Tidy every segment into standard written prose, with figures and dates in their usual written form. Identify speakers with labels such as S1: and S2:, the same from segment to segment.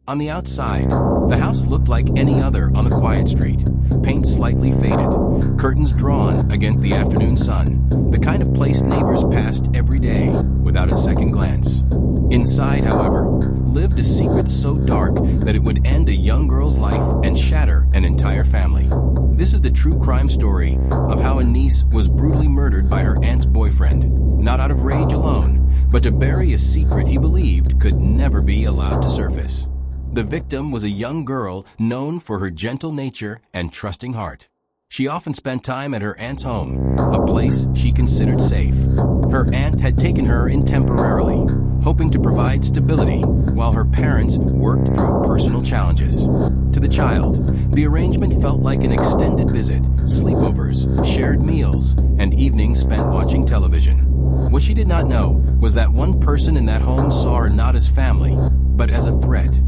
S1: On the outside, the house looked like any other on the quiet street. Paint slightly faded, curtains drawn against the afternoon sun, the kind of place neighbors passed every day without a second glance. Inside, however, lived a secret so dark that it would end a young girl's life and shatter an entire family. This is the true crime story of how a niece was brutally murdered by her aunt's boyfriend, not out of rage alone, but to bury a secret he believed could never be allowed to surface. The victim was a young girl known for her gentle nature and trusting heart. She often spent time at her aunt's home, a place she considered safe. Her aunt had taken her in temporarily, hoping to provide stability while her parents worked through personal challenges. To the child, the arrangement felt like an extended visit, sleepovers, shared meals, and evenings spent watching television. What she did not know was that one person in that home saw her not as family, but as a threat.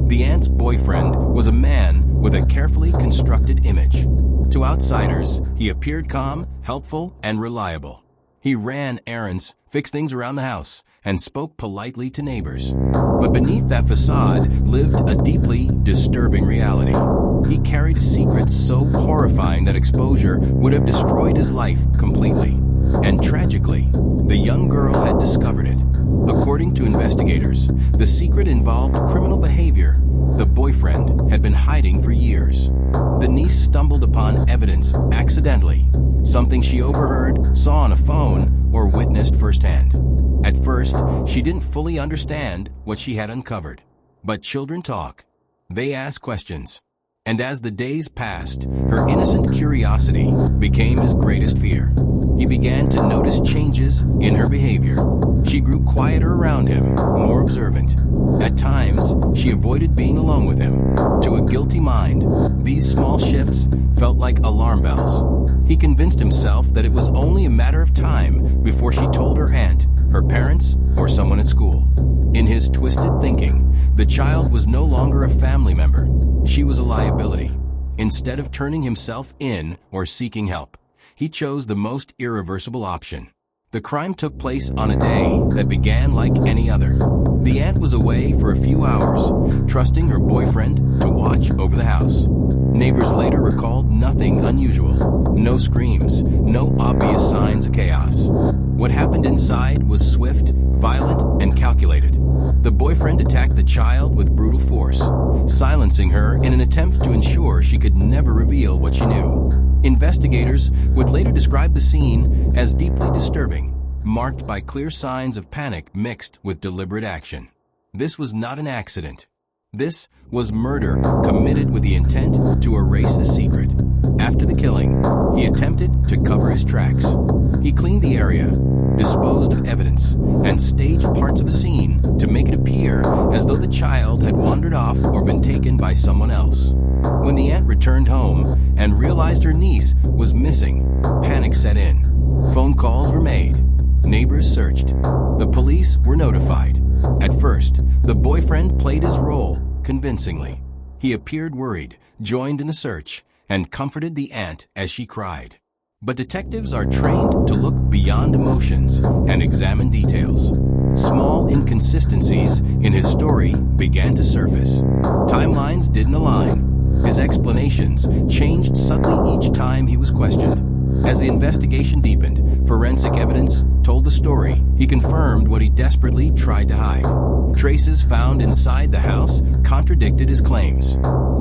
S1: The aunt's boyfriend was a man with a carefully constructed image. To outsiders, he appeared calm, helpful, and reliable. He ran errands, fixed things around the house, and spoke politely to neighbors. But beneath that facade lived a deeply disturbing reality. He carried a secret so horrifying that exposure would have destroyed his life completely. And tragically, the young girl had discovered it. According to investigators, the secret involved criminal behavior the boyfriend had been hiding for years. The niece stumbled upon evidence accidentally, something she overheard, saw on a phone, or witnessed firsthand. At first, she didn't fully understand what she had uncovered. But children talk. They ask questions. And as the days passed, her innocent curiosity became his greatest fear. He began to notice changes in her behavior. She grew quieter around him, more observant. At times, she avoided being alone with him. To a guilty mind, these small shifts felt like alarm bells. He convinced himself that it was only a matter of time before she told her aunt, her parents, or someone at school. In his twisted thinking, the child was no longer a family member. She was a liability. Instead of turning himself in or seeking help, he chose the most irreversible option. The crime took place on a day that began like any other. The aunt was away for a few hours, trusting her boyfriend to watch over the house. Neighbors later recalled nothing unusual. No screams, no obvious signs of chaos. What happened inside was swift, violent, and calculated. The boyfriend attacked the child with brutal force, silencing her in an attempt to ensure she could never reveal what she knew. Investigators would later describe the scene as deeply disturbing, marked by clear signs of panic mixed with deliberate action. This was not an accident. This was murder committed with the intent to erase a secret. After the killing, he attempted to cover his tracks. He cleaned the area, disposed of evidence, and staged parts of the scene to make it appear as though the child had wandered off or been taken by someone else. When the aunt returned home and realized her niece was missing, panic set in. Phone calls were made. Neighbors searched. The police were notified. At first, the boyfriend played his role convincingly. He appeared worried, joined in the search, and comforted the aunt as she cried. But detectives are trained to look beyond emotions and examine details. Small inconsistencies in his story began to surface. Timelines didn't align. His explanations changed subtly each time he was questioned. As the investigation deepened, forensic evidence told the story. He confirmed what he desperately tried to hide. Traces found inside the house contradicted his claims.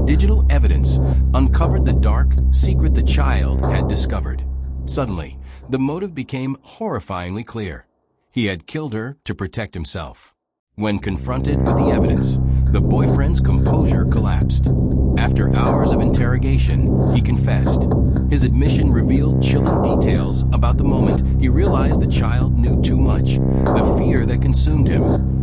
S1: Digital evidence uncovered the dark secret the child had discovered. Suddenly, the motive became horrifyingly clear. He had killed her to protect himself. When confronted with the evidence, the boyfriend's composure collapsed. After hours of interrogation, he confessed. His admission revealed chilling details about the moment he realized the child knew too much, the fear that consumed him,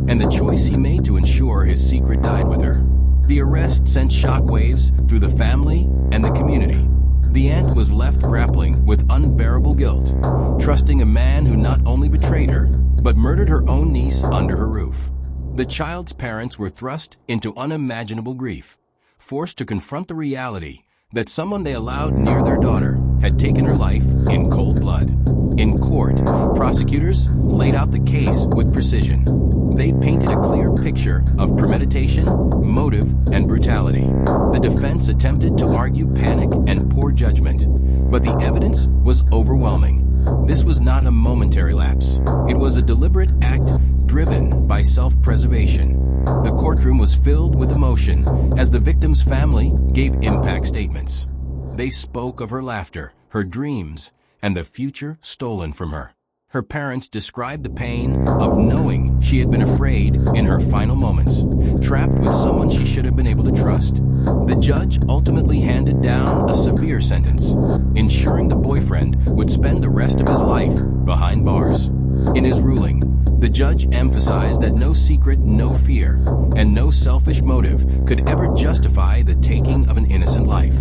S1: and the choice he made to ensure his secret died with her. The arrest sent shockwaves through the family and the community. The aunt was left grappling with unbearable guilt, trusting a man who not only betrayed her, but murdered her own niece under her roof. The child's parents were thrust into unimaginable grief, forced to confront the reality that someone they allowed near their daughter had taken her life in cold blood. In court, prosecutors laid out the case with precision. They painted a clear picture of premeditation, motive, and brutality. The defense attempted to argue panic and poor judgment, but the evidence was overwhelming. This was not a momentary lapse. It was a deliberate act driven by self-preservation. The courtroom was filled with emotion as the victim's family gave impact statements. They spoke of her laughter, her dreams, and the future stolen from her. Her parents described the pain of knowing she had been afraid in her final moments, trapped with someone she should have been able to trust. The judge ultimately handed down a severe sentence, ensuring the boyfriend would spend the rest of his life behind bars. In his ruling, the judge emphasized that no secret, no fear, and no selfish motive could ever justify the taking of an innocent life.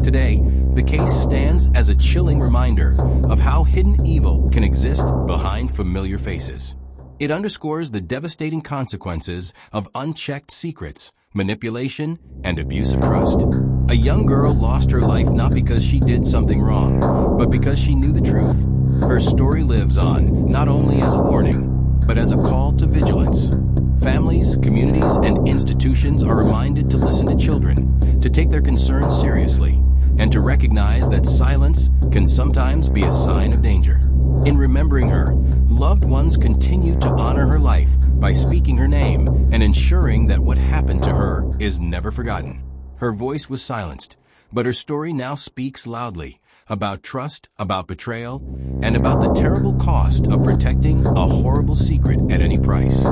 S1: Today, the case stands as a chilling reminder of how hidden evil can exist behind familiar faces. It underscores the devastating consequences of unchecked secrets, manipulation, and abuse of trust. A young girl lost her life not because she did something wrong, but because she knew the truth. Her story lives on, not only as a warning, but as a call to vigilance. Families, communities, and institutions are reminded to listen to children, to take their concerns seriously, and to recognize that silence can sometimes be a sign of danger. In remembering her, loved ones continue to honor her life by speaking her name and ensuring that what happened to her is never forgotten. Her voice was silenced, but her story now speaks loudly about trust, about betrayal, and about the terrible cost of protecting a horrible secret at any price.